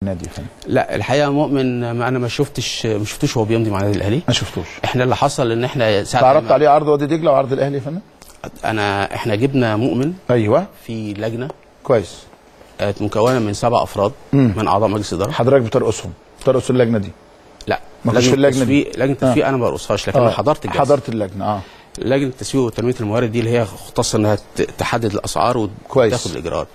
النادي فين؟ لا الحقيقه مؤمن ما انا ما شفتوش وهو بيمضي مع النادي الاهلي. ما شفتوش. احنا اللي حصل ان احنا تعرضت عليه عرض وادي دجله وعرض الاهلي يا فندم؟ احنا جبنا مؤمن. ايوه. في لجنه كويس مكونه من 7 افراد من اعضاء مجلس الاداره. حضرتك بترقصهم؟ بترقص اللجنه دي؟ لا ما كنتش في اللجنه دي. لجنه التسويق انا ما برقصهاش، لكن انا حضرت الجلسه. حضرت اللجنه. لجنه التسويق وتنميه الموارد دي اللي هي مختصه انها تحدد الاسعار وتاخد الاجراءات.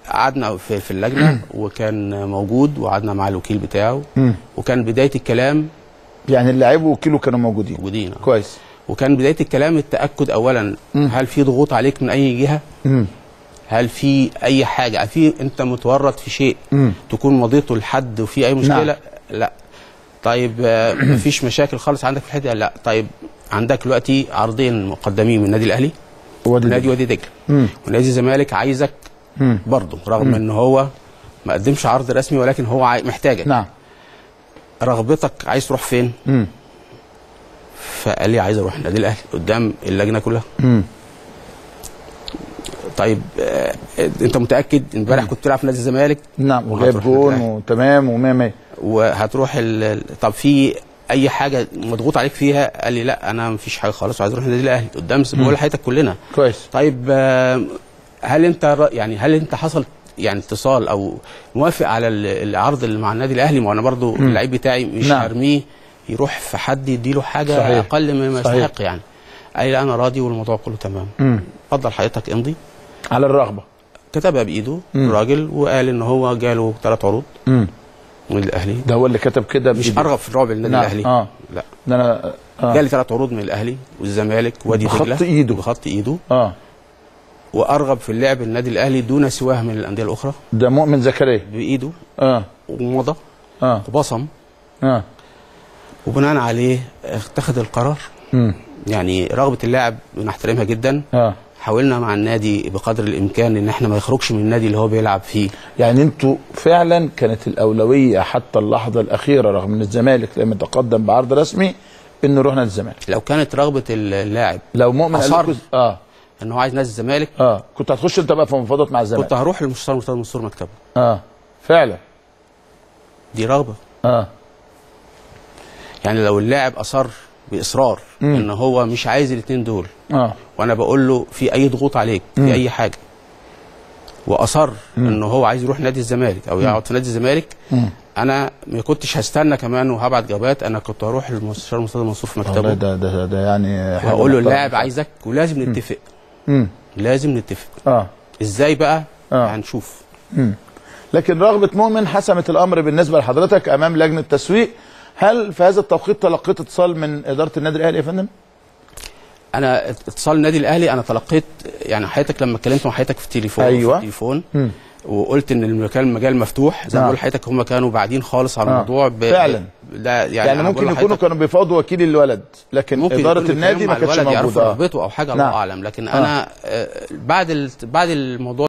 قعدنا في اللجنه وكان موجود وقعدنا مع الوكيل بتاعه وكان بدايه الكلام يعني اللاعب ووكيله كانوا موجودين. كويس. وكان بدايه الكلام التاكد اولا هل في ضغوط عليك من اي جهه؟ هل في اي حاجه انت متورط في شيء تكون مضيته لحد وفي اي مشكله؟ نعم. لا. طيب مفيش مشاكل خالص عندك في الحته؟ لا. طيب عندك دلوقتي عرضين مقدمين من النادي الاهلي ونادي وادي دجله ونادي الزمالك عايزك برضه رغم ان هو ما قدمش عرض رسمي ولكن هو محتاجك. نعم. رغبتك عايز تروح فين؟ فقال لي عايز اروح النادي الاهلي قدام اللجنه كلها. طيب انت متاكد؟ امبارح كنت بتلعب في نادي الزمالك. نعم وجايب جون وتمام و100 وهتروح طب في اي حاجه مضغوط عليك فيها؟ قال لي لا انا مفيش حاجه خالص وعايز اروح النادي الاهلي قدام بقول حياتك كلنا. كويس. طيب هل انت حصل يعني اتصال او موافق على العرض اللي مع النادي الاهلي؟ ما انا برضو اللعيب بتاعي مش هرميه يروح في حد يديله حاجه صحيح. اقل مما يستحق يعني. قال لي لا انا راضي والموضوع كله تمام. اتفضل حضرتك امضي. على الرغبه كتبها بايده الراجل وقال ان هو جاله 3 عروض من الاهلي. ده هو اللي كتب كده مش ارغب في الرعب للنادي الاهلي. لا ده انا جالي 3 عروض من الاهلي والزمالك وادي دجله بخط ايده وارغب في اللعب النادي الاهلي دون سواه من الانديه الاخرى. ده مؤمن زكريا بايده ومضى وبصم وبناء عليه اتخذ القرار. يعني رغبه اللاعب بنحترمها جدا. حاولنا مع النادي بقدر الامكان ان احنا ما يخرجش من النادي اللي هو بيلعب فيه. يعني انتوا فعلا كانت الاولويه حتى اللحظه الاخيره رغم ان الزمالك لم يتقدم بعرض رسمي انه يروح نادي الزمالك. لو كانت رغبه اللاعب لو مؤمن اصر ان هو عايز نادي الزمالك كنت هتخش انت بقى في مفاوضات مع الزمالك؟ كنت هروح للمستشار مرتضى منصور مكتبه. فعلا دي رغبه. يعني لو اللاعب اصر باصرار ان هو مش عايز الاثنين دول وانا بقول له في اي ضغوط عليك في اي حاجه واصر ان هو عايز يروح نادي الزمالك او يقعد في نادي الزمالك انا ما كنتش هستنى كمان وهبعت جوابات. انا كنت هروح للمستشار مرتضى منصور في مكتبه. ده يعني هقول له اللاعب عايزك ولازم نتفق. لازم نتفق. ازاي بقى؟ هنشوف. لكن رغبه مؤمن حسمت الامر بالنسبه لحضرتك امام لجنه التسويق. هل في هذا التوقيت تلقيت اتصال من اداره النادي الاهلي يا فندم؟ انا اتصال النادي الاهلي انا تلقيت يعني حضرتك لما اتكلمت مع حضرتك في التليفون. أيوة. في التليفون وقلت ان المجال مفتوح زي ما بقول لحضرتك. هم كانوا بعدين خالص على الموضوع فعلا. يعني ممكن يكونوا كانوا بيفاوضوا وكيل الولد لكن اداره النادي ما كانتش موجوده. يعرفوا رغبته او حاجه الله اعلم. لكن انا بعد الموضوع